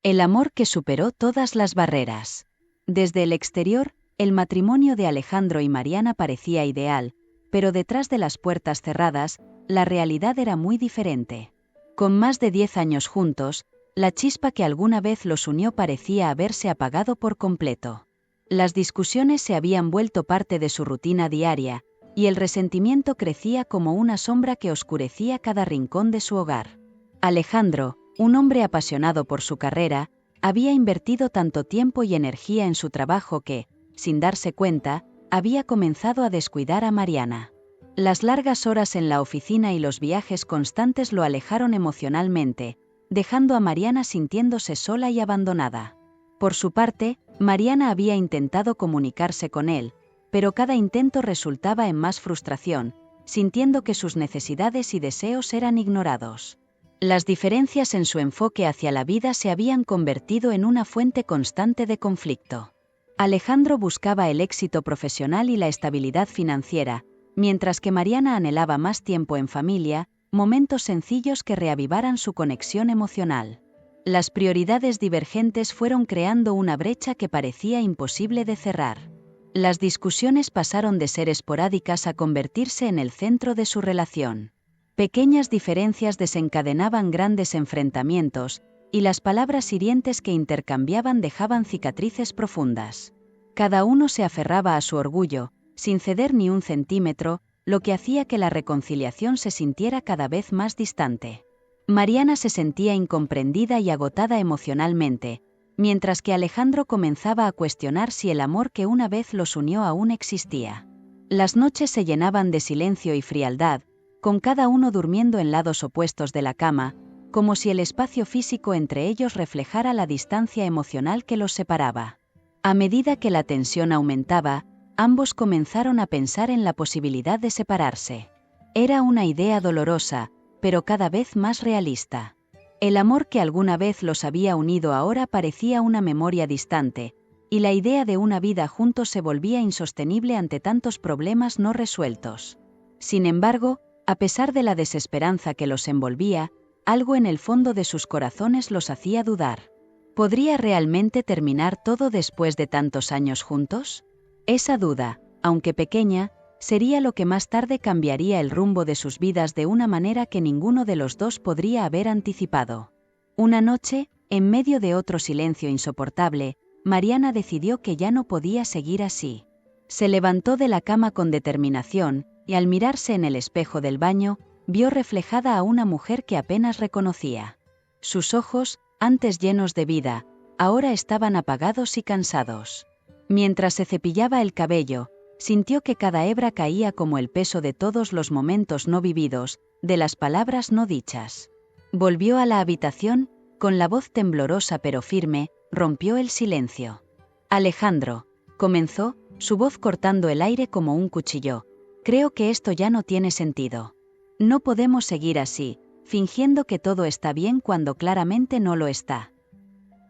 El amor que superó todas las barreras. Desde el exterior, el matrimonio de Alejandro y Mariana parecía ideal, pero detrás de las puertas cerradas, la realidad era muy diferente. Con más de 10 años juntos, la chispa que alguna vez los unió parecía haberse apagado por completo. Las discusiones se habían vuelto parte de su rutina diaria, y el resentimiento crecía como una sombra que oscurecía cada rincón de su hogar. Alejandro, un hombre apasionado por su carrera, había invertido tanto tiempo y energía en su trabajo que, sin darse cuenta, había comenzado a descuidar a Mariana. Las largas horas en la oficina y los viajes constantes lo alejaron emocionalmente, dejando a Mariana sintiéndose sola y abandonada. Por su parte, Mariana había intentado comunicarse con él, pero cada intento resultaba en más frustración, sintiendo que sus necesidades y deseos eran ignorados. Las diferencias en su enfoque hacia la vida se habían convertido en una fuente constante de conflicto. Alejandro buscaba el éxito profesional y la estabilidad financiera, mientras que Mariana anhelaba más tiempo en familia, momentos sencillos que reavivaran su conexión emocional. Las prioridades divergentes fueron creando una brecha que parecía imposible de cerrar. Las discusiones pasaron de ser esporádicas a convertirse en el centro de su relación. Pequeñas diferencias desencadenaban grandes enfrentamientos, y las palabras hirientes que intercambiaban dejaban cicatrices profundas. Cada uno se aferraba a su orgullo, sin ceder ni un centímetro, lo que hacía que la reconciliación se sintiera cada vez más distante. Mariana se sentía incomprendida y agotada emocionalmente, mientras que Alejandro comenzaba a cuestionar si el amor que una vez los unió aún existía. Las noches se llenaban de silencio y frialdad, con cada uno durmiendo en lados opuestos de la cama, como si el espacio físico entre ellos reflejara la distancia emocional que los separaba. A medida que la tensión aumentaba, ambos comenzaron a pensar en la posibilidad de separarse. Era una idea dolorosa, pero cada vez más realista. El amor que alguna vez los había unido ahora parecía una memoria distante, y la idea de una vida juntos se volvía insostenible ante tantos problemas no resueltos. Sin embargo, a pesar de la desesperanza que los envolvía, algo en el fondo de sus corazones los hacía dudar. ¿Podría realmente terminar todo después de tantos años juntos? Esa duda, aunque pequeña, sería lo que más tarde cambiaría el rumbo de sus vidas de una manera que ninguno de los dos podría haber anticipado. Una noche, en medio de otro silencio insoportable, Mariana decidió que ya no podía seguir así. Se levantó de la cama con determinación, y al mirarse en el espejo del baño, vio reflejada a una mujer que apenas reconocía. Sus ojos, antes llenos de vida, ahora estaban apagados y cansados. Mientras se cepillaba el cabello, sintió que cada hebra caía como el peso de todos los momentos no vividos, de las palabras no dichas. Volvió a la habitación, con la voz temblorosa pero firme, rompió el silencio. Alejandro, comenzó, su voz cortando el aire como un cuchillo. Creo que esto ya no tiene sentido. No podemos seguir así, fingiendo que todo está bien cuando claramente no lo está.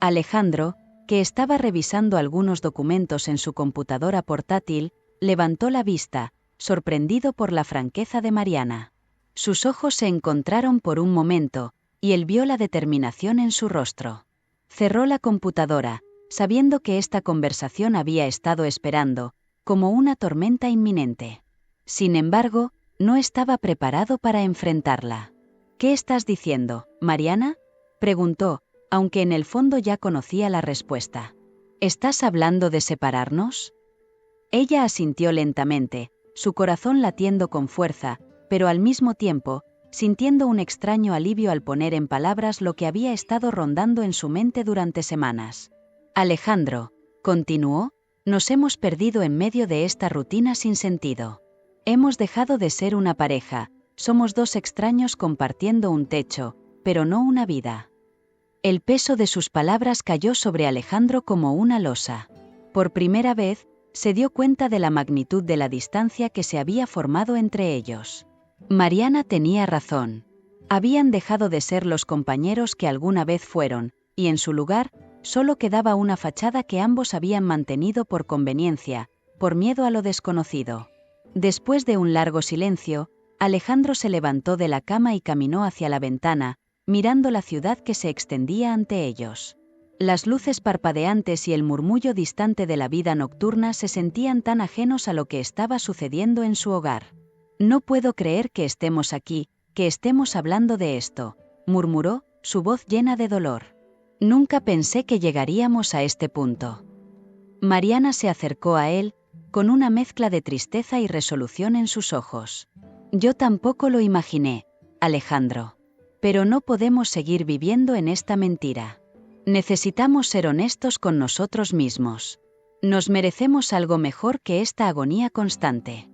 Alejandro, que estaba revisando algunos documentos en su computadora portátil, levantó la vista, sorprendido por la franqueza de Mariana. Sus ojos se encontraron por un momento, y él vio la determinación en su rostro. Cerró la computadora, sabiendo que esta conversación había estado esperando, como una tormenta inminente. Sin embargo, no estaba preparado para enfrentarla. ¿Qué estás diciendo, Mariana?, preguntó, aunque en el fondo ya conocía la respuesta. ¿Estás hablando de separarnos? Ella asintió lentamente, su corazón latiendo con fuerza, pero al mismo tiempo, sintiendo un extraño alivio al poner en palabras lo que había estado rondando en su mente durante semanas. Alejandro, continuó, nos hemos perdido en medio de esta rutina sin sentido. Hemos dejado de ser una pareja, somos dos extraños compartiendo un techo, pero no una vida. El peso de sus palabras cayó sobre Alejandro como una losa. Por primera vez, se dio cuenta de la magnitud de la distancia que se había formado entre ellos. Mariana tenía razón. Habían dejado de ser los compañeros que alguna vez fueron, y en su lugar, solo quedaba una fachada que ambos habían mantenido por conveniencia, por miedo a lo desconocido. Después de un largo silencio, Alejandro se levantó de la cama y caminó hacia la ventana, mirando la ciudad que se extendía ante ellos. Las luces parpadeantes y el murmullo distante de la vida nocturna se sentían tan ajenos a lo que estaba sucediendo en su hogar. «No puedo creer que estemos aquí, que estemos hablando de esto», murmuró, su voz llena de dolor. «Nunca pensé que llegaríamos a este punto». Mariana se acercó a él, con una mezcla de tristeza y resolución en sus ojos. «Yo tampoco lo imaginé, Alejandro. Pero no podemos seguir viviendo en esta mentira. Necesitamos ser honestos con nosotros mismos. Nos merecemos algo mejor que esta agonía constante».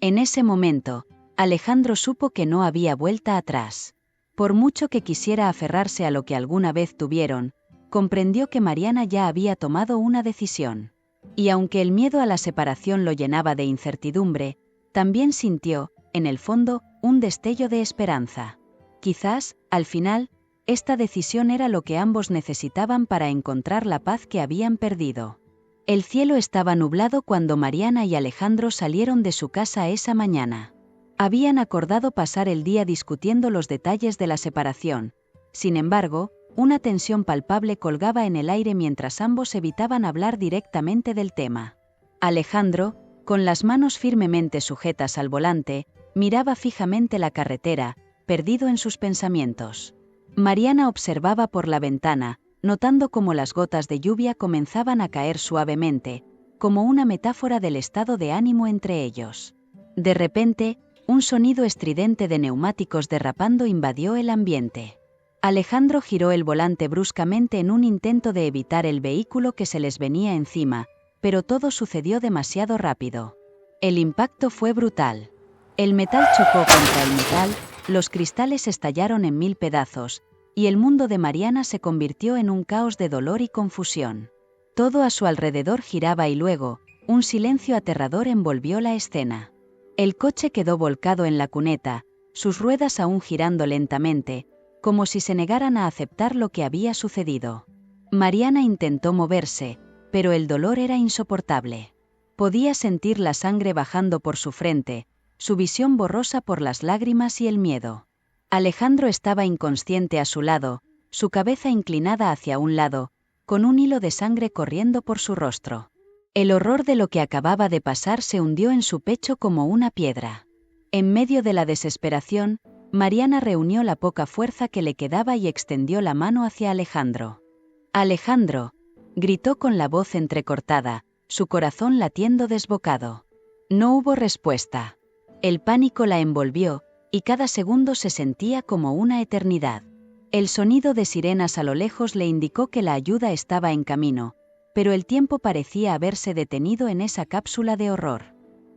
En ese momento, Alejandro supo que no había vuelta atrás. Por mucho que quisiera aferrarse a lo que alguna vez tuvieron, comprendió que Mariana ya había tomado una decisión. Y aunque el miedo a la separación lo llenaba de incertidumbre, también sintió, en el fondo, un destello de esperanza. Quizás, al final, esta decisión era lo que ambos necesitaban para encontrar la paz que habían perdido. El cielo estaba nublado cuando Mariana y Alejandro salieron de su casa esa mañana. Habían acordado pasar el día discutiendo los detalles de la separación. Sin embargo, una tensión palpable colgaba en el aire mientras ambos evitaban hablar directamente del tema. Alejandro, con las manos firmemente sujetas al volante, miraba fijamente la carretera, perdido en sus pensamientos. Mariana observaba por la ventana, notando cómo las gotas de lluvia comenzaban a caer suavemente, como una metáfora del estado de ánimo entre ellos. De repente, un sonido estridente de neumáticos derrapando invadió el ambiente. Alejandro giró el volante bruscamente en un intento de evitar el vehículo que se les venía encima, pero todo sucedió demasiado rápido. El impacto fue brutal. El metal chocó contra el metal, los cristales estallaron en 1000 pedazos, y el mundo de Mariana se convirtió en un caos de dolor y confusión. Todo a su alrededor giraba y luego, un silencio aterrador envolvió la escena. El coche quedó volcado en la cuneta, sus ruedas aún girando lentamente, como si se negaran a aceptar lo que había sucedido. Mariana intentó moverse, pero el dolor era insoportable. Podía sentir la sangre bajando por su frente, su visión borrosa por las lágrimas y el miedo. Alejandro estaba inconsciente a su lado, su cabeza inclinada hacia un lado, con un hilo de sangre corriendo por su rostro. El horror de lo que acababa de pasar se hundió en su pecho como una piedra. En medio de la desesperación, Mariana reunió la poca fuerza que le quedaba y extendió la mano hacia Alejandro. «Alejandro», gritó con la voz entrecortada, su corazón latiendo desbocado. No hubo respuesta. El pánico la envolvió, y cada segundo se sentía como una eternidad. El sonido de sirenas a lo lejos le indicó que la ayuda estaba en camino, pero el tiempo parecía haberse detenido en esa cápsula de horror.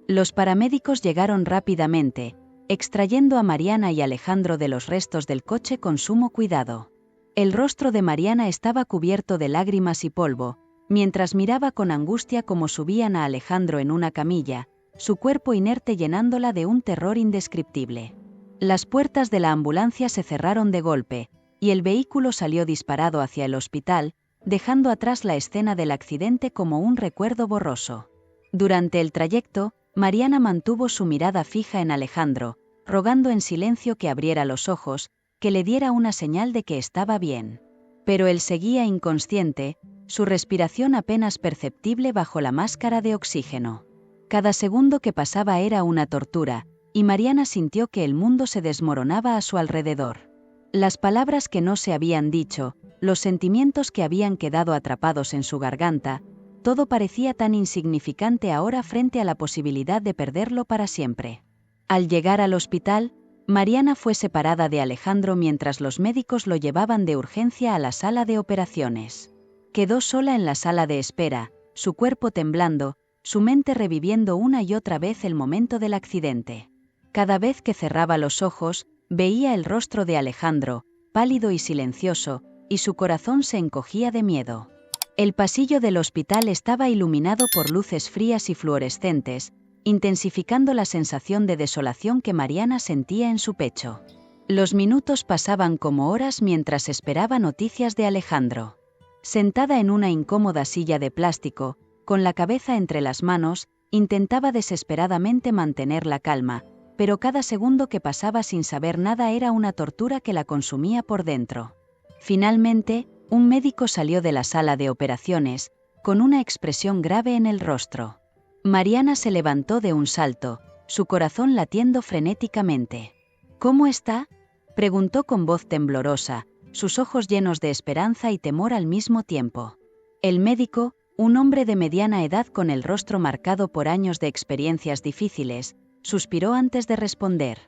Los paramédicos llegaron rápidamente, extrayendo a Mariana y Alejandro de los restos del coche con sumo cuidado. El rostro de Mariana estaba cubierto de lágrimas y polvo, mientras miraba con angustia cómo subían a Alejandro en una camilla, su cuerpo inerte llenándola de un terror indescriptible. Las puertas de la ambulancia se cerraron de golpe, y el vehículo salió disparado hacia el hospital, dejando atrás la escena del accidente como un recuerdo borroso. Durante el trayecto, Mariana mantuvo su mirada fija en Alejandro, rogando en silencio que abriera los ojos, que le diera una señal de que estaba bien. Pero él seguía inconsciente, su respiración apenas perceptible bajo la máscara de oxígeno. Cada segundo que pasaba era una tortura, y Mariana sintió que el mundo se desmoronaba a su alrededor. Las palabras que no se habían dicho, los sentimientos que habían quedado atrapados en su garganta, todo parecía tan insignificante ahora frente a la posibilidad de perderlo para siempre. Al llegar al hospital, Mariana fue separada de Alejandro mientras los médicos lo llevaban de urgencia a la sala de operaciones. Quedó sola en la sala de espera, su cuerpo temblando, su mente reviviendo una y otra vez el momento del accidente. Cada vez que cerraba los ojos, veía el rostro de Alejandro, pálido y silencioso, y su corazón se encogía de miedo. El pasillo del hospital estaba iluminado por luces frías y fluorescentes, intensificando la sensación de desolación que Mariana sentía en su pecho. Los minutos pasaban como horas mientras esperaba noticias de Alejandro. Sentada en una incómoda silla de plástico, con la cabeza entre las manos, intentaba desesperadamente mantener la calma, pero cada segundo que pasaba sin saber nada era una tortura que la consumía por dentro. Finalmente, Un médico salió de la sala de operaciones, con una expresión grave en el rostro. Mariana se levantó de un salto, su corazón latiendo frenéticamente. ¿Cómo está?, preguntó con voz temblorosa, sus ojos llenos de esperanza y temor al mismo tiempo. El médico, un hombre de mediana edad con el rostro marcado por años de experiencias difíciles, suspiró antes de responder.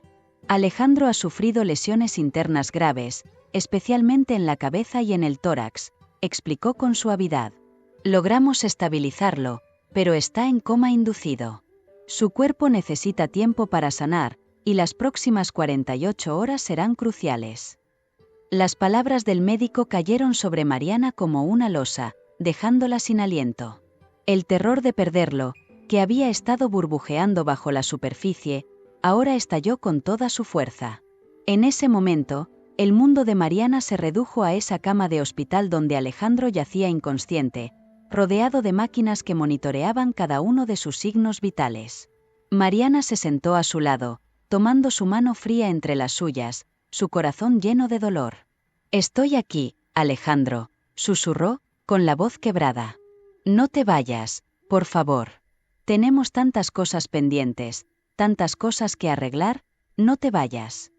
Alejandro ha sufrido lesiones internas graves, especialmente en la cabeza y en el tórax, explicó con suavidad. Logramos estabilizarlo, pero está en coma inducido. Su cuerpo necesita tiempo para sanar, y las próximas 48 horas serán cruciales. Las palabras del médico cayeron sobre Mariana como una losa, dejándola sin aliento. El terror de perderlo, que había estado burbujeando bajo la superficie, ahora estalló con toda su fuerza. En ese momento, el mundo de Mariana se redujo a esa cama de hospital donde Alejandro yacía inconsciente, rodeado de máquinas que monitoreaban cada uno de sus signos vitales. Mariana se sentó a su lado, tomando su mano fría entre las suyas, su corazón lleno de dolor. «Estoy aquí, Alejandro», susurró, con la voz quebrada. «No te vayas, por favor. Tenemos tantas cosas pendientes, tantas cosas que arreglar, no te vayas».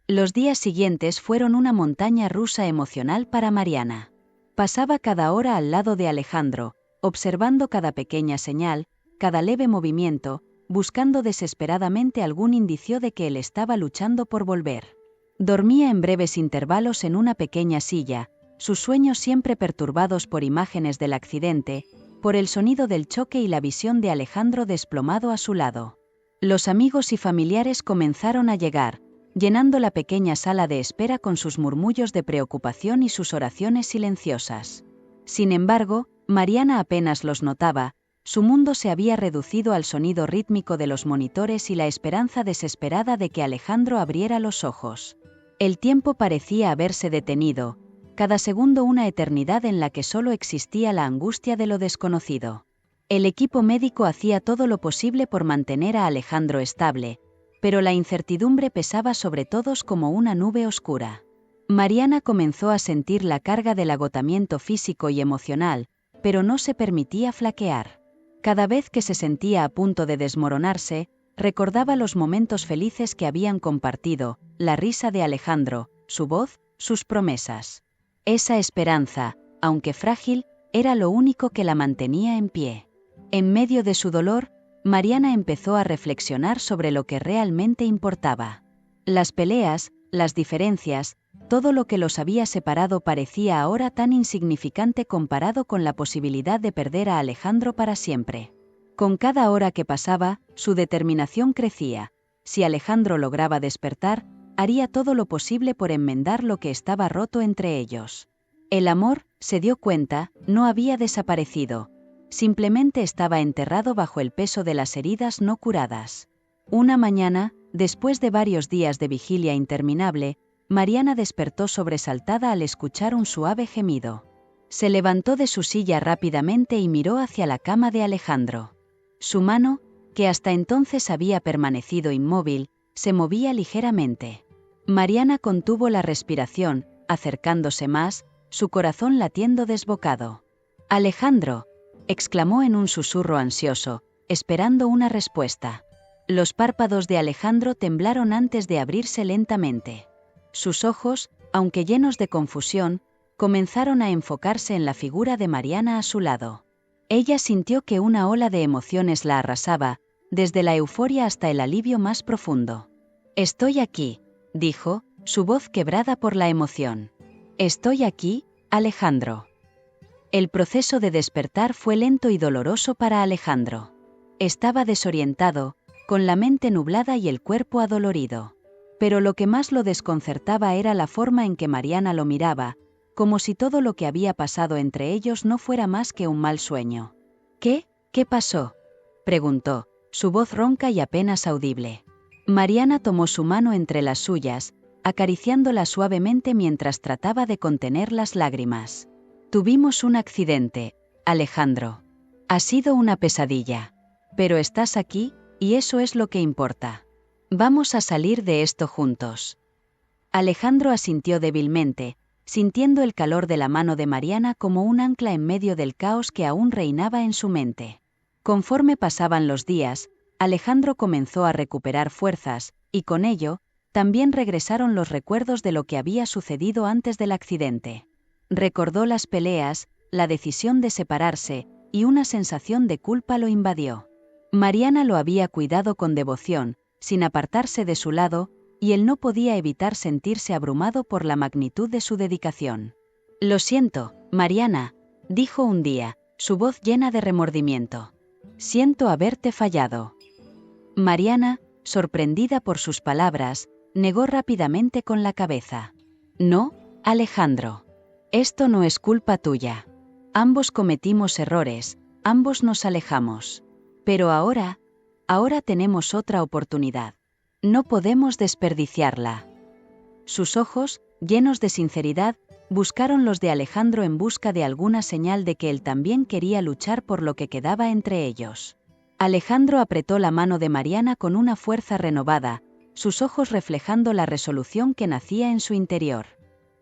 Los días siguientes fueron una montaña rusa emocional para Mariana. Pasaba cada hora al lado de Alejandro, observando cada pequeña señal, cada leve movimiento, buscando desesperadamente algún indicio de que él estaba luchando por volver. Dormía en breves intervalos en una pequeña silla, sus sueños siempre perturbados por imágenes del accidente, por el sonido del choque y la visión de Alejandro desplomado a su lado. Los amigos y familiares comenzaron a llegar, llenando la pequeña sala de espera con sus murmullos de preocupación y sus oraciones silenciosas. Sin embargo, Mariana apenas los notaba, su mundo se había reducido al sonido rítmico de los monitores y la esperanza desesperada de que Alejandro abriera los ojos. El tiempo parecía haberse detenido, cada segundo una eternidad en la que solo existía la angustia de lo desconocido. El equipo médico hacía todo lo posible por mantener a Alejandro estable, pero la incertidumbre pesaba sobre todos como una nube oscura. Mariana comenzó a sentir la carga del agotamiento físico y emocional, pero no se permitía flaquear. Cada vez que se sentía a punto de desmoronarse, recordaba los momentos felices que habían compartido, la risa de Alejandro, su voz, sus promesas. Esa esperanza, aunque frágil, era lo único que la mantenía en pie. En medio de su dolor, Mariana empezó a reflexionar sobre lo que realmente importaba. Las peleas, las diferencias, todo lo que los había separado parecía ahora tan insignificante comparado con la posibilidad de perder a Alejandro para siempre. Con cada hora que pasaba, su determinación crecía. Si Alejandro lograba despertar, haría todo lo posible por enmendar lo que estaba roto entre ellos. El amor, se dio cuenta, no había desaparecido. Simplemente estaba enterrado bajo el peso de las heridas no curadas. Una mañana, después de varios días de vigilia interminable, Mariana despertó sobresaltada al escuchar un suave gemido. Se levantó de su silla rápidamente y miró hacia la cama de Alejandro. Su mano, que hasta entonces había permanecido inmóvil, se movía ligeramente. Mariana contuvo la respiración, acercándose más, su corazón latiendo desbocado. «Alejandro», exclamó en un susurro ansioso, esperando una respuesta. Los párpados de Alejandro temblaron antes de abrirse lentamente. Sus ojos, aunque llenos de confusión, comenzaron a enfocarse en la figura de Mariana a su lado. Ella sintió que una ola de emociones la arrasaba, desde la euforia hasta el alivio más profundo. «Estoy aquí», dijo, su voz quebrada por la emoción. «Estoy aquí, Alejandro». El proceso de despertar fue lento y doloroso para Alejandro. Estaba desorientado, con la mente nublada y el cuerpo adolorido. Pero lo que más lo desconcertaba era la forma en que Mariana lo miraba, como si todo lo que había pasado entre ellos no fuera más que un mal sueño. «¿Qué? ¿Qué pasó?», preguntó, su voz ronca y apenas audible. Mariana tomó su mano entre las suyas, acariciándola suavemente mientras trataba de contener las lágrimas. «Tuvimos un accidente, Alejandro. Ha sido una pesadilla. Pero estás aquí, y eso es lo que importa. Vamos a salir de esto juntos». Alejandro asintió débilmente, sintiendo el calor de la mano de Mariana como un ancla en medio del caos que aún reinaba en su mente. Conforme pasaban los días, Alejandro comenzó a recuperar fuerzas, y con ello, también regresaron los recuerdos de lo que había sucedido antes del accidente. Recordó las peleas, la decisión de separarse, y una sensación de culpa lo invadió. Mariana lo había cuidado con devoción, sin apartarse de su lado, y él no podía evitar sentirse abrumado por la magnitud de su dedicación. «Lo siento, Mariana», dijo un día, su voz llena de remordimiento. «Siento haberte fallado». Mariana, sorprendida por sus palabras, negó rápidamente con la cabeza. «No, Alejandro. Esto no es culpa tuya. Ambos cometimos errores, ambos nos alejamos. Pero ahora tenemos otra oportunidad. No podemos desperdiciarla». Sus ojos, llenos de sinceridad, buscaron los de Alejandro en busca de alguna señal de que él también quería luchar por lo que quedaba entre ellos. Alejandro apretó la mano de Mariana con una fuerza renovada, sus ojos reflejando la resolución que nacía en su interior.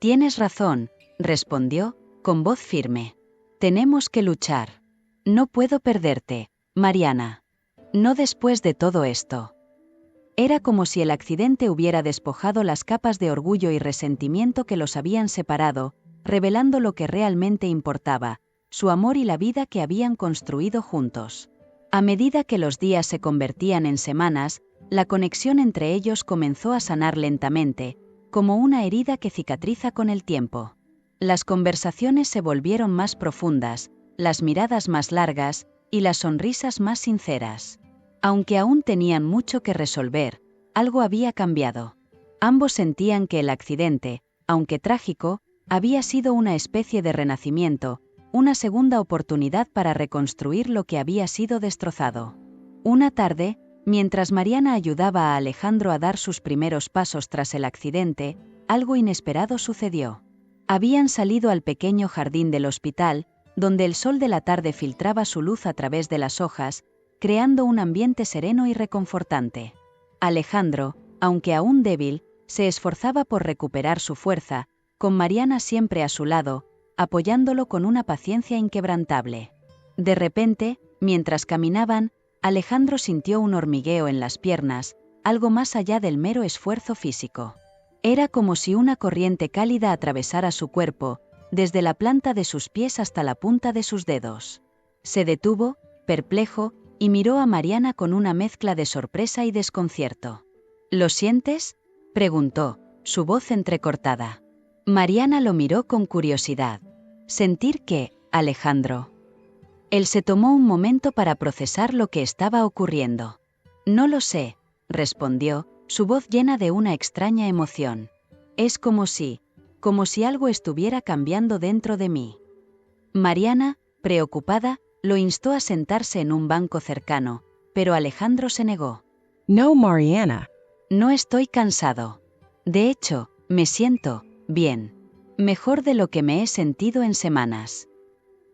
«Tienes razón», respondió, con voz firme. «Tenemos que luchar. No puedo perderte, Mariana. No después de todo esto». Era como si el accidente hubiera despojado las capas de orgullo y resentimiento que los habían separado, revelando lo que realmente importaba, su amor y la vida que habían construido juntos. A medida que los días se convertían en semanas, la conexión entre ellos comenzó a sanar lentamente, como una herida que cicatriza con el tiempo. Las conversaciones se volvieron más profundas, las miradas más largas, y las sonrisas más sinceras. Aunque aún tenían mucho que resolver, algo había cambiado. Ambos sentían que el accidente, aunque trágico, había sido una especie de renacimiento, una segunda oportunidad para reconstruir lo que había sido destrozado. Una tarde, mientras Mariana ayudaba a Alejandro a dar sus primeros pasos tras el accidente, algo inesperado sucedió. Habían salido al pequeño jardín del hospital, donde el sol de la tarde filtraba su luz a través de las hojas, creando un ambiente sereno y reconfortante. Alejandro, aunque aún débil, se esforzaba por recuperar su fuerza, con Mariana siempre a su lado, apoyándolo con una paciencia inquebrantable. De repente, mientras caminaban, Alejandro sintió un hormigueo en las piernas, algo más allá del mero esfuerzo físico. Era como si una corriente cálida atravesara su cuerpo, desde la planta de sus pies hasta la punta de sus dedos. Se detuvo, perplejo, y miró a Mariana con una mezcla de sorpresa y desconcierto. «¿Lo sientes?», preguntó, su voz entrecortada. Mariana lo miró con curiosidad. «¿Sentir qué, Alejandro?». Él se tomó un momento para procesar lo que estaba ocurriendo. «No lo sé», respondió, su voz llena de una extraña emoción. «Es como si algo estuviera cambiando dentro de mí». Mariana, preocupada, lo instó a sentarse en un banco cercano, pero Alejandro se negó. «No, Mariana. No estoy cansado. De hecho, me siento bien. Mejor de lo que me he sentido en semanas».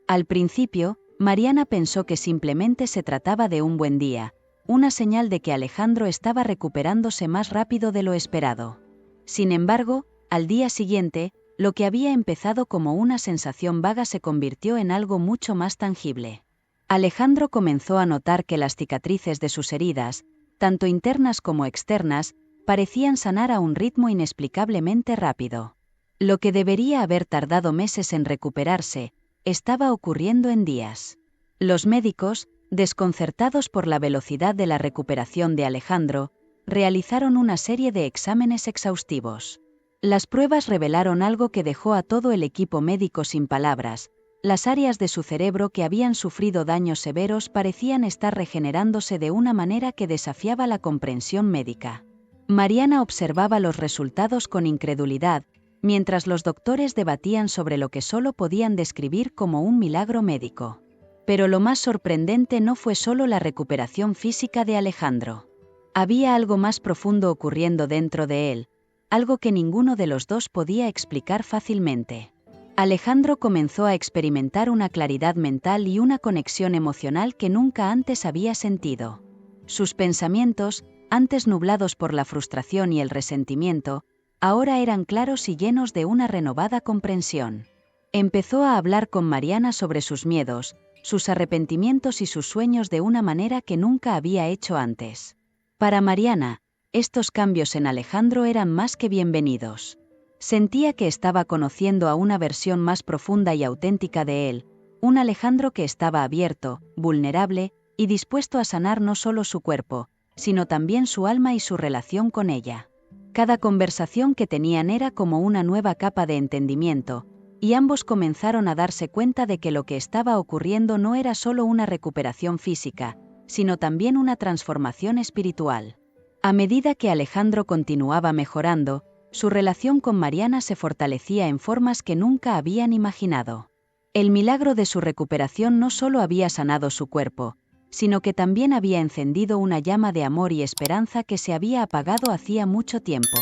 Al principio, Mariana pensó que simplemente se trataba de un buen día, una señal de que Alejandro estaba recuperándose más rápido de lo esperado. Sin embargo, al día siguiente, lo que había empezado como una sensación vaga se convirtió en algo mucho más tangible. Alejandro comenzó a notar que las cicatrices de sus heridas, tanto internas como externas, parecían sanar a un ritmo inexplicablemente rápido. Lo que debería haber tardado meses en recuperarse, estaba ocurriendo en días. Los médicos, desconcertados por la velocidad de la recuperación de Alejandro, realizaron una serie de exámenes exhaustivos. Las pruebas revelaron algo que dejó a todo el equipo médico sin palabras. Las áreas de su cerebro que habían sufrido daños severos parecían estar regenerándose de una manera que desafiaba la comprensión médica. Mariana observaba los resultados con incredulidad, mientras los doctores debatían sobre lo que solo podían describir como un milagro médico. Pero lo más sorprendente no fue solo la recuperación física de Alejandro. Había algo más profundo ocurriendo dentro de él, algo que ninguno de los dos podía explicar fácilmente. Alejandro comenzó a experimentar una claridad mental y una conexión emocional que nunca antes había sentido. Sus pensamientos, antes nublados por la frustración y el resentimiento, ahora eran claros y llenos de una renovada comprensión. Empezó a hablar con Mariana sobre sus miedos, sus arrepentimientos y sus sueños de una manera que nunca había hecho antes. Para Mariana, estos cambios en Alejandro eran más que bienvenidos. Sentía que estaba conociendo a una versión más profunda y auténtica de él, un Alejandro que estaba abierto, vulnerable y dispuesto a sanar no solo su cuerpo, sino también su alma y su relación con ella. Cada conversación que tenían era como una nueva capa de entendimiento, y ambos comenzaron a darse cuenta de que lo que estaba ocurriendo no era solo una recuperación física, sino también una transformación espiritual. A medida que Alejandro continuaba mejorando, su relación con Mariana se fortalecía en formas que nunca habían imaginado. El milagro de su recuperación no solo había sanado su cuerpo, sino que también había encendido una llama de amor y esperanza que se había apagado hacía mucho tiempo.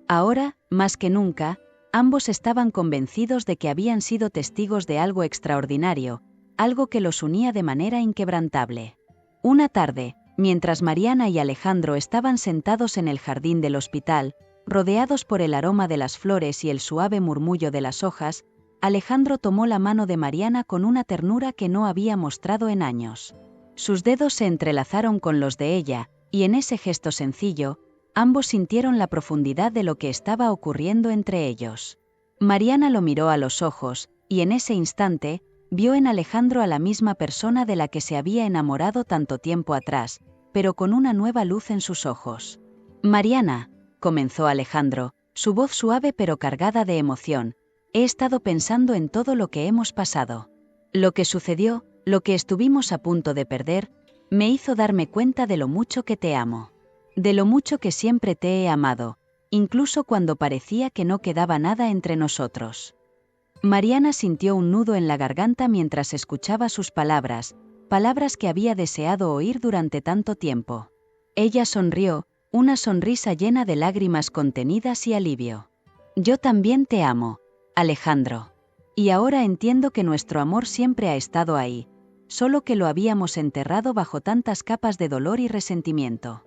Ahora, más que nunca, ambos estaban convencidos de que habían sido testigos de algo extraordinario, algo que los unía de manera inquebrantable. Una tarde, mientras Mariana y Alejandro estaban sentados en el jardín del hospital, rodeados por el aroma de las flores y el suave murmullo de las hojas, Alejandro tomó la mano de Mariana con una ternura que no había mostrado en años. Sus dedos se entrelazaron con los de ella, y en ese gesto sencillo, ambos sintieron la profundidad de lo que estaba ocurriendo entre ellos. Mariana lo miró a los ojos, y en ese instante, vio en Alejandro a la misma persona de la que se había enamorado tanto tiempo atrás, pero con una nueva luz en sus ojos. «Mariana», comenzó Alejandro, su voz suave pero cargada de emoción, «he estado pensando en todo lo que hemos pasado. Lo que sucedió, lo que estuvimos a punto de perder, me hizo darme cuenta de lo mucho que te amo. De lo mucho que siempre te he amado, incluso cuando parecía que no quedaba nada entre nosotros». Mariana sintió un nudo en la garganta mientras escuchaba sus palabras, palabras que había deseado oír durante tanto tiempo. Ella sonrió, una sonrisa llena de lágrimas contenidas y alivio. «Yo también te amo, Alejandro. Y ahora entiendo que nuestro amor siempre ha estado ahí, solo que lo habíamos enterrado bajo tantas capas de dolor y resentimiento».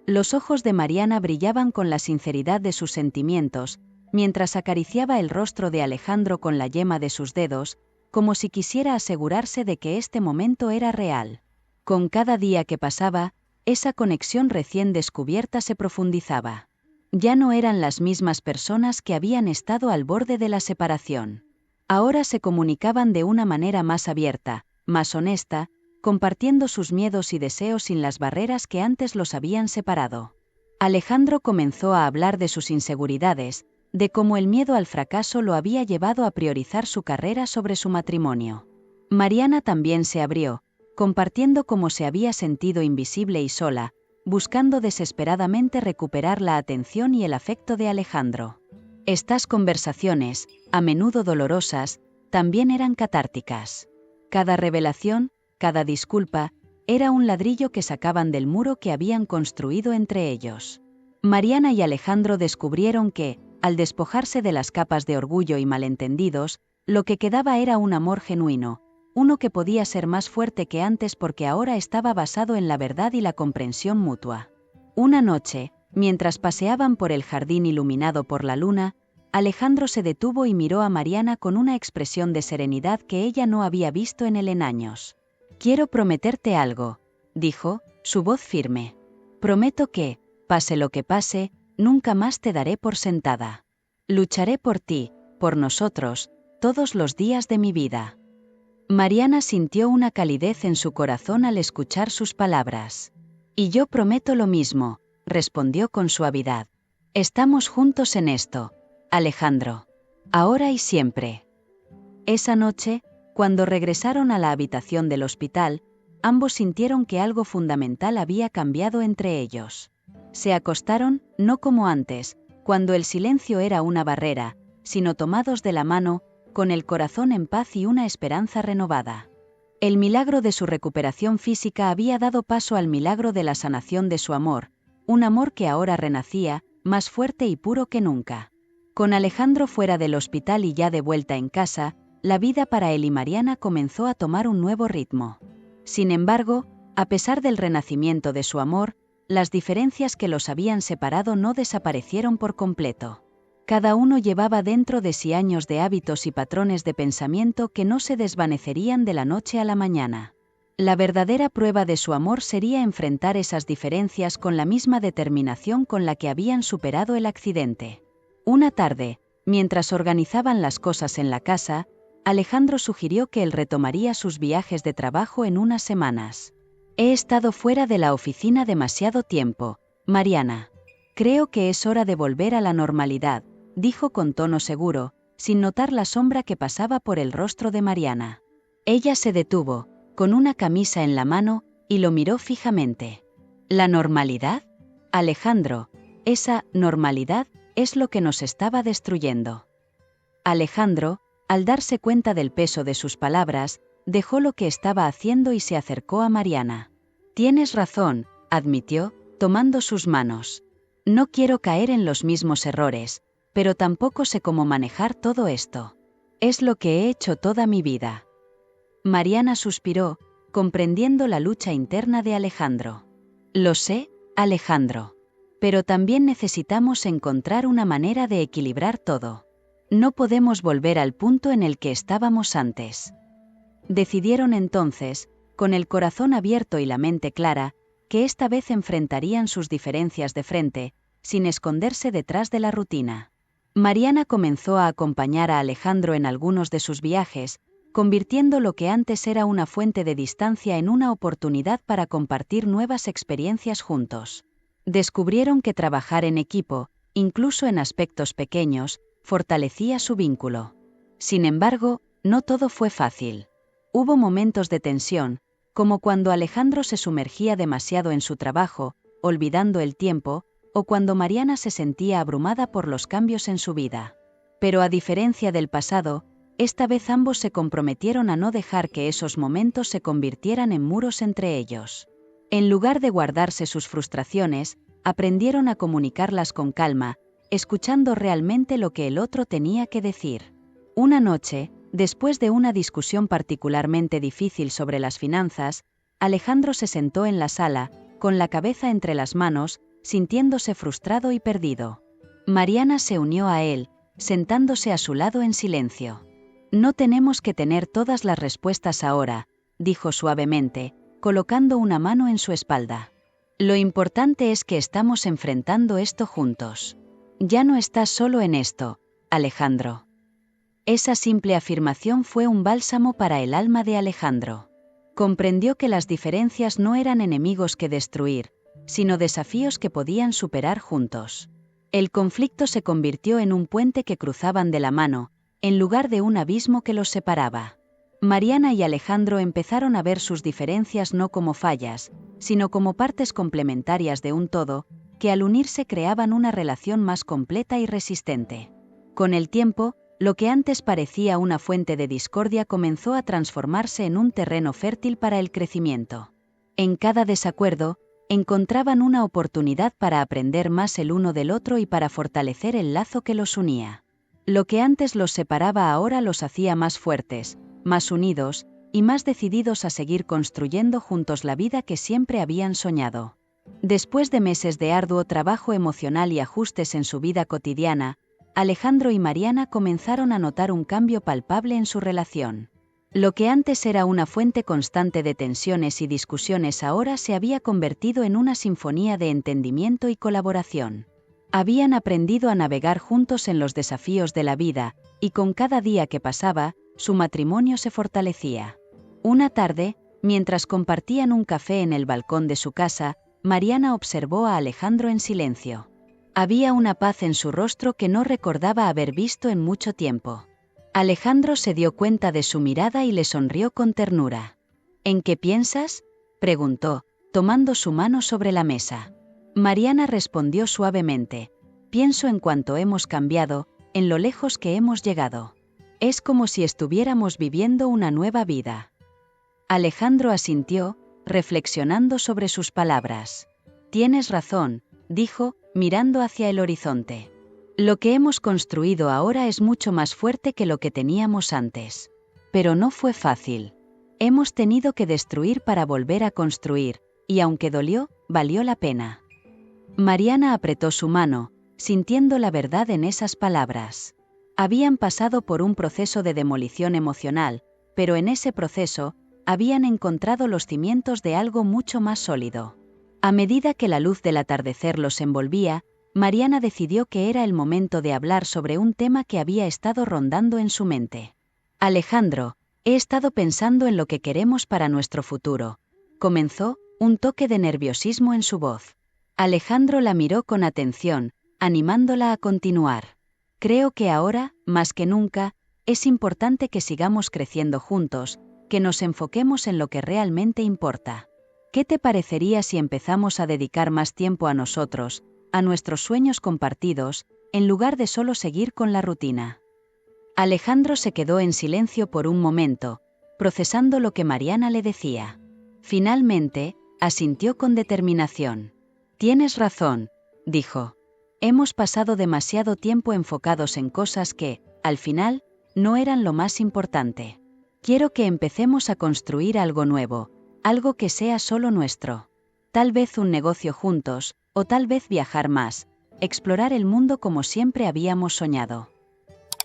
Los ojos de Mariana brillaban con la sinceridad de sus sentimientos, mientras acariciaba el rostro de Alejandro con la yema de sus dedos, como si quisiera asegurarse de que este momento era real. Con cada día que pasaba, esa conexión recién descubierta se profundizaba. Ya no eran las mismas personas que habían estado al borde de la separación. Ahora se comunicaban de una manera más abierta, más honesta, compartiendo sus miedos y deseos sin las barreras que antes los habían separado. Alejandro comenzó a hablar de sus inseguridades, de cómo el miedo al fracaso lo había llevado a priorizar su carrera sobre su matrimonio. Mariana también se abrió, compartiendo cómo se había sentido invisible y sola, buscando desesperadamente recuperar la atención y el afecto de Alejandro. Estas conversaciones, a menudo dolorosas, también eran catárticas. Cada revelación, cada disculpa, era un ladrillo que sacaban del muro que habían construido entre ellos. Mariana y Alejandro descubrieron que, al despojarse de las capas de orgullo y malentendidos, lo que quedaba era un amor genuino, uno que podía ser más fuerte que antes porque ahora estaba basado en la verdad y la comprensión mutua. Una noche, mientras paseaban por el jardín iluminado por la luna, Alejandro se detuvo y miró a Mariana con una expresión de serenidad que ella no había visto en él en años. «Quiero prometerte algo», dijo, su voz firme. «Prometo que, pase lo que pase, nunca más te daré por sentada. Lucharé por ti, por nosotros, todos los días de mi vida». Mariana sintió una calidez en su corazón al escuchar sus palabras. «Y yo prometo lo mismo», respondió con suavidad. «Estamos juntos en esto, Alejandro. Ahora y siempre». Esa noche, cuando regresaron a la habitación del hospital, ambos sintieron que algo fundamental había cambiado entre ellos. Se acostaron, no como antes, cuando el silencio era una barrera, sino tomados de la mano, con el corazón en paz y una esperanza renovada. El milagro de su recuperación física había dado paso al milagro de la sanación de su amor, un amor que ahora renacía, más fuerte y puro que nunca. Con Alejandro fuera del hospital y ya de vuelta en casa, la vida para él y Mariana comenzó a tomar un nuevo ritmo. Sin embargo, a pesar del renacimiento de su amor, las diferencias que los habían separado no desaparecieron por completo. Cada uno llevaba dentro de sí años de hábitos y patrones de pensamiento que no se desvanecerían de la noche a la mañana. La verdadera prueba de su amor sería enfrentar esas diferencias con la misma determinación con la que habían superado el accidente. Una tarde, mientras organizaban las cosas en la casa, Alejandro sugirió que él retomaría sus viajes de trabajo en unas semanas. He estado fuera de la oficina demasiado tiempo, Mariana. Creo que es hora de volver a la normalidad, dijo con tono seguro, sin notar la sombra que pasaba por el rostro de Mariana. Ella se detuvo, con una camisa en la mano, y lo miró fijamente. ¿La normalidad? Alejandro, esa normalidad es lo que nos estaba destruyendo. Alejandro, al darse cuenta del peso de sus palabras, dejó lo que estaba haciendo y se acercó a Mariana. Tienes razón, admitió, tomando sus manos. No quiero caer en los mismos errores, pero tampoco sé cómo manejar todo esto. Es lo que he hecho toda mi vida. Mariana suspiró, comprendiendo la lucha interna de Alejandro. Lo sé, Alejandro. Pero también necesitamos encontrar una manera de equilibrar todo. No podemos volver al punto en el que estábamos antes. Decidieron entonces, con el corazón abierto y la mente clara, que esta vez enfrentarían sus diferencias de frente, sin esconderse detrás de la rutina. Mariana comenzó a acompañar a Alejandro en algunos de sus viajes, convirtiendo lo que antes era una fuente de distancia en una oportunidad para compartir nuevas experiencias juntos. Descubrieron que trabajar en equipo, incluso en aspectos pequeños, fortalecía su vínculo. Sin embargo, no todo fue fácil. Hubo momentos de tensión, como cuando Alejandro se sumergía demasiado en su trabajo, olvidando el tiempo, o cuando Mariana se sentía abrumada por los cambios en su vida. Pero a diferencia del pasado, esta vez ambos se comprometieron a no dejar que esos momentos se convirtieran en muros entre ellos. En lugar de guardarse sus frustraciones, aprendieron a comunicarlas con calma, escuchando realmente lo que el otro tenía que decir. Una noche, después de una discusión particularmente difícil sobre las finanzas, Alejandro se sentó en la sala, con la cabeza entre las manos, sintiéndose frustrado y perdido. Mariana se unió a él, sentándose a su lado en silencio. No tenemos que tener todas las respuestas ahora, dijo suavemente, colocando una mano en su espalda. Lo importante es que estamos enfrentando esto juntos. Ya no estás solo en esto, Alejandro. Esa simple afirmación fue un bálsamo para el alma de Alejandro. Comprendió que las diferencias no eran enemigos que destruir, sino desafíos que podían superar juntos. El conflicto se convirtió en un puente que cruzaban de la mano, en lugar de un abismo que los separaba. Mariana y Alejandro empezaron a ver sus diferencias no como fallas, sino como partes complementarias de un todo, que al unirse creaban una relación más completa y resistente. Con el tiempo, lo que antes parecía una fuente de discordia comenzó a transformarse en un terreno fértil para el crecimiento. En cada desacuerdo, encontraban una oportunidad para aprender más el uno del otro y para fortalecer el lazo que los unía. Lo que antes los separaba ahora los hacía más fuertes, más unidos, y más decididos a seguir construyendo juntos la vida que siempre habían soñado. Después de meses de arduo trabajo emocional y ajustes en su vida cotidiana, Alejandro y Mariana comenzaron a notar un cambio palpable en su relación. Lo que antes era una fuente constante de tensiones y discusiones ahora se había convertido en una sinfonía de entendimiento y colaboración. Habían aprendido a navegar juntos en los desafíos de la vida, y con cada día que pasaba, su matrimonio se fortalecía. Una tarde, mientras compartían un café en el balcón de su casa, Mariana observó a Alejandro en silencio. Había una paz en su rostro que no recordaba haber visto en mucho tiempo. Alejandro se dio cuenta de su mirada y le sonrió con ternura. ¿En qué piensas?, preguntó, tomando su mano sobre la mesa. Mariana respondió suavemente: pienso en cuánto hemos cambiado, en lo lejos que hemos llegado. Es como si estuviéramos viviendo una nueva vida. Alejandro asintió, reflexionando sobre sus palabras. Tienes razón, dijo, mirando hacia el horizonte. Lo que hemos construido ahora es mucho más fuerte que lo que teníamos antes. Pero no fue fácil. Hemos tenido que destruir para volver a construir, y aunque dolió, valió la pena. Mariana apretó su mano, sintiendo la verdad en esas palabras. Habían pasado por un proceso de demolición emocional, pero en ese proceso, habían encontrado los cimientos de algo mucho más sólido. A medida que la luz del atardecer los envolvía, Mariana decidió que era el momento de hablar sobre un tema que había estado rondando en su mente. Alejandro, he estado pensando en lo que queremos para nuestro futuro. Comenzó, un toque de nerviosismo en su voz. Alejandro la miró con atención, animándola a continuar. Creo que ahora, más que nunca, es importante que sigamos creciendo juntos, que nos enfoquemos en lo que realmente importa. ¿Qué te parecería si empezamos a dedicar más tiempo a nosotros, a nuestros sueños compartidos, en lugar de solo seguir con la rutina? Alejandro se quedó en silencio por un momento, procesando lo que Mariana le decía. Finalmente, asintió con determinación. Tienes razón, dijo. Hemos pasado demasiado tiempo enfocados en cosas que, al final, no eran lo más importante. Quiero que empecemos a construir algo nuevo, algo que sea solo nuestro. Tal vez un negocio juntos, o tal vez viajar más, explorar el mundo como siempre habíamos soñado.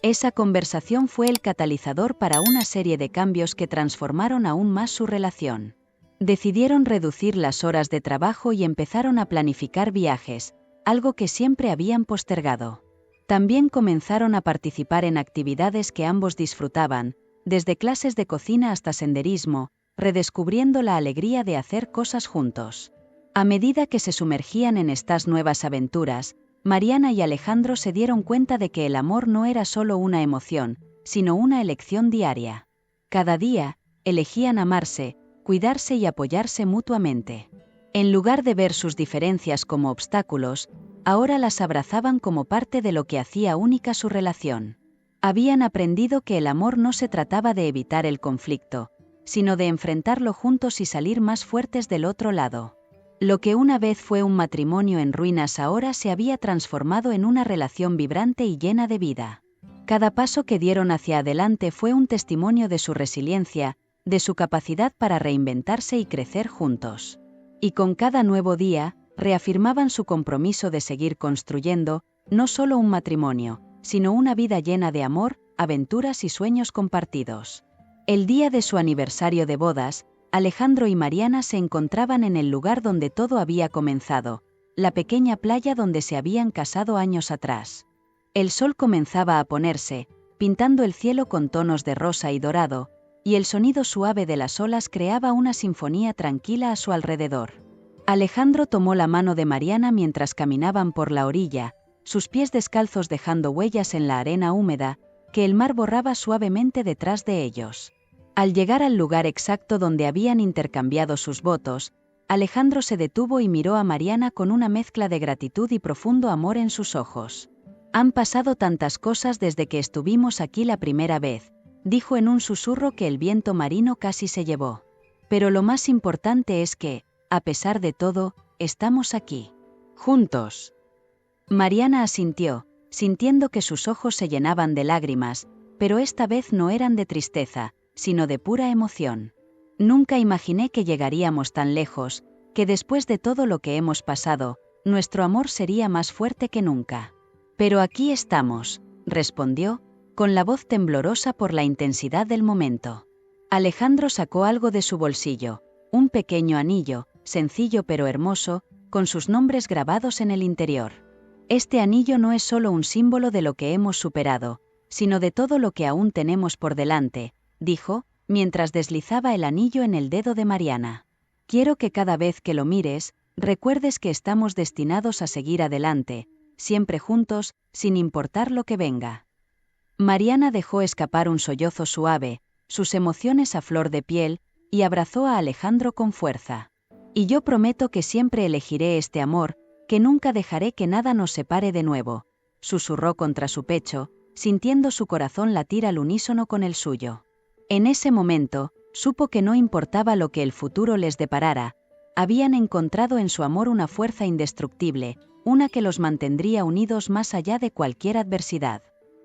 Esa conversación fue el catalizador para una serie de cambios que transformaron aún más su relación. Decidieron reducir las horas de trabajo y empezaron a planificar viajes, algo que siempre habían postergado. También comenzaron a participar en actividades que ambos disfrutaban, desde clases de cocina hasta senderismo, redescubriendo la alegría de hacer cosas juntos. A medida que se sumergían en estas nuevas aventuras, Mariana y Alejandro se dieron cuenta de que el amor no era solo una emoción, sino una elección diaria. Cada día, elegían amarse, cuidarse y apoyarse mutuamente. En lugar de ver sus diferencias como obstáculos, ahora las abrazaban como parte de lo que hacía única su relación. Habían aprendido que el amor no se trataba de evitar el conflicto, sino de enfrentarlo juntos y salir más fuertes del otro lado. Lo que una vez fue un matrimonio en ruinas ahora se había transformado en una relación vibrante y llena de vida. Cada paso que dieron hacia adelante fue un testimonio de su resiliencia, de su capacidad para reinventarse y crecer juntos. Y con cada nuevo día, reafirmaban su compromiso de seguir construyendo, no solo un matrimonio, sino una vida llena de amor, aventuras y sueños compartidos. El día de su aniversario de bodas, Alejandro y Mariana se encontraban en el lugar donde todo había comenzado, la pequeña playa donde se habían casado años atrás. El sol comenzaba a ponerse, pintando el cielo con tonos de rosa y dorado, y el sonido suave de las olas creaba una sinfonía tranquila a su alrededor. Alejandro tomó la mano de Mariana mientras caminaban por la orilla, sus pies descalzos dejando huellas en la arena húmeda, que el mar borraba suavemente detrás de ellos. Al llegar al lugar exacto donde habían intercambiado sus votos, Alejandro se detuvo y miró a Mariana con una mezcla de gratitud y profundo amor en sus ojos. Han pasado tantas cosas desde que estuvimos aquí la primera vez, dijo en un susurro que el viento marino casi se llevó. Pero lo más importante es que, a pesar de todo, estamos aquí. Juntos. Mariana asintió, sintiendo que sus ojos se llenaban de lágrimas, pero esta vez no eran de tristeza, sino de pura emoción. Nunca imaginé que llegaríamos tan lejos, que después de todo lo que hemos pasado, nuestro amor sería más fuerte que nunca. Pero aquí estamos, respondió, con la voz temblorosa por la intensidad del momento. Alejandro sacó algo de su bolsillo, un pequeño anillo, sencillo pero hermoso, con sus nombres grabados en el interior. Este anillo no es solo un símbolo de lo que hemos superado, sino de todo lo que aún tenemos por delante, dijo, mientras deslizaba el anillo en el dedo de Mariana. Quiero que cada vez que lo mires, recuerdes que estamos destinados a seguir adelante, siempre juntos, sin importar lo que venga. Mariana dejó escapar un sollozo suave, sus emociones a flor de piel, y abrazó a Alejandro con fuerza. Y yo prometo que siempre elegiré este amor, que nunca dejaré que nada nos separe de nuevo, susurró contra su pecho, sintiendo su corazón latir al unísono con el suyo. En ese momento, supo que no importaba lo que el futuro les deparara, habían encontrado en su amor una fuerza indestructible, una que los mantendría unidos más allá de cualquier adversidad.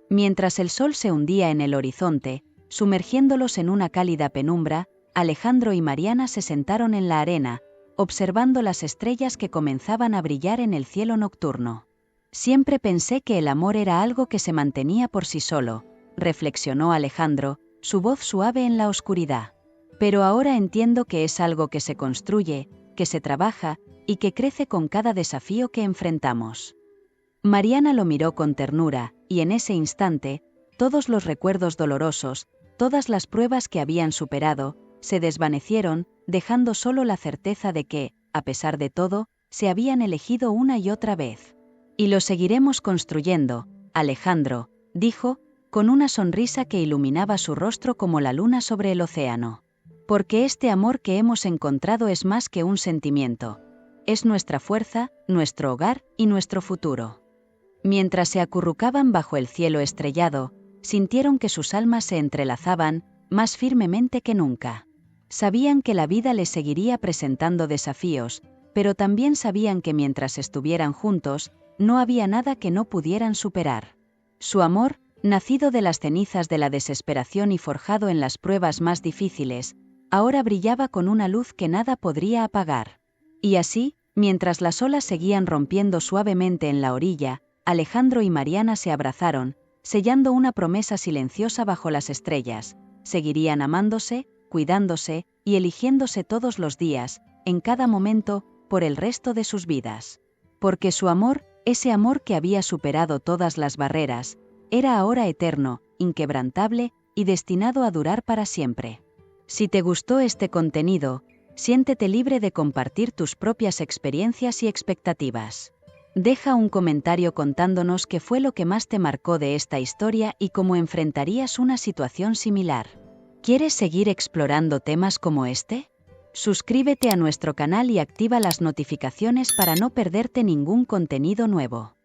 Mientras el sol se hundía en el horizonte, sumergiéndolos en una cálida penumbra, Alejandro y Mariana se sentaron en la arena, observando las estrellas que comenzaban a brillar en el cielo nocturno. Siempre pensé que el amor era algo que se mantenía por sí solo, reflexionó Alejandro, su voz suave en la oscuridad. Pero ahora entiendo que es algo que se construye, que se trabaja, y que crece con cada desafío que enfrentamos. Mariana lo miró con ternura, y en ese instante, todos los recuerdos dolorosos, todas las pruebas que habían superado, se desvanecieron, dejando solo la certeza de que, a pesar de todo, se habían elegido una y otra vez. Y lo seguiremos construyendo, Alejandro, dijo, con una sonrisa que iluminaba su rostro como la luna sobre el océano. Porque este amor que hemos encontrado es más que un sentimiento. Es nuestra fuerza, nuestro hogar y nuestro futuro. Mientras se acurrucaban bajo el cielo estrellado, sintieron que sus almas se entrelazaban, más firmemente que nunca. Sabían que la vida les seguiría presentando desafíos, pero también sabían que mientras estuvieran juntos, no había nada que no pudieran superar. Su amor, nacido de las cenizas de la desesperación y forjado en las pruebas más difíciles, ahora brillaba con una luz que nada podría apagar. Y así, mientras las olas seguían rompiendo suavemente en la orilla, Alejandro y Mariana se abrazaron, sellando una promesa silenciosa bajo las estrellas. Seguirían amándose, cuidándose y eligiéndose todos los días, en cada momento, por el resto de sus vidas. Porque su amor, ese amor que había superado todas las barreras, era ahora eterno, inquebrantable y destinado a durar para siempre. Si te gustó este contenido, siéntete libre de compartir tus propias experiencias y expectativas. Deja un comentario contándonos qué fue lo que más te marcó de esta historia y cómo enfrentarías una situación similar. ¿Quieres seguir explorando temas como este? Suscríbete a nuestro canal y activa las notificaciones para no perderte ningún contenido nuevo.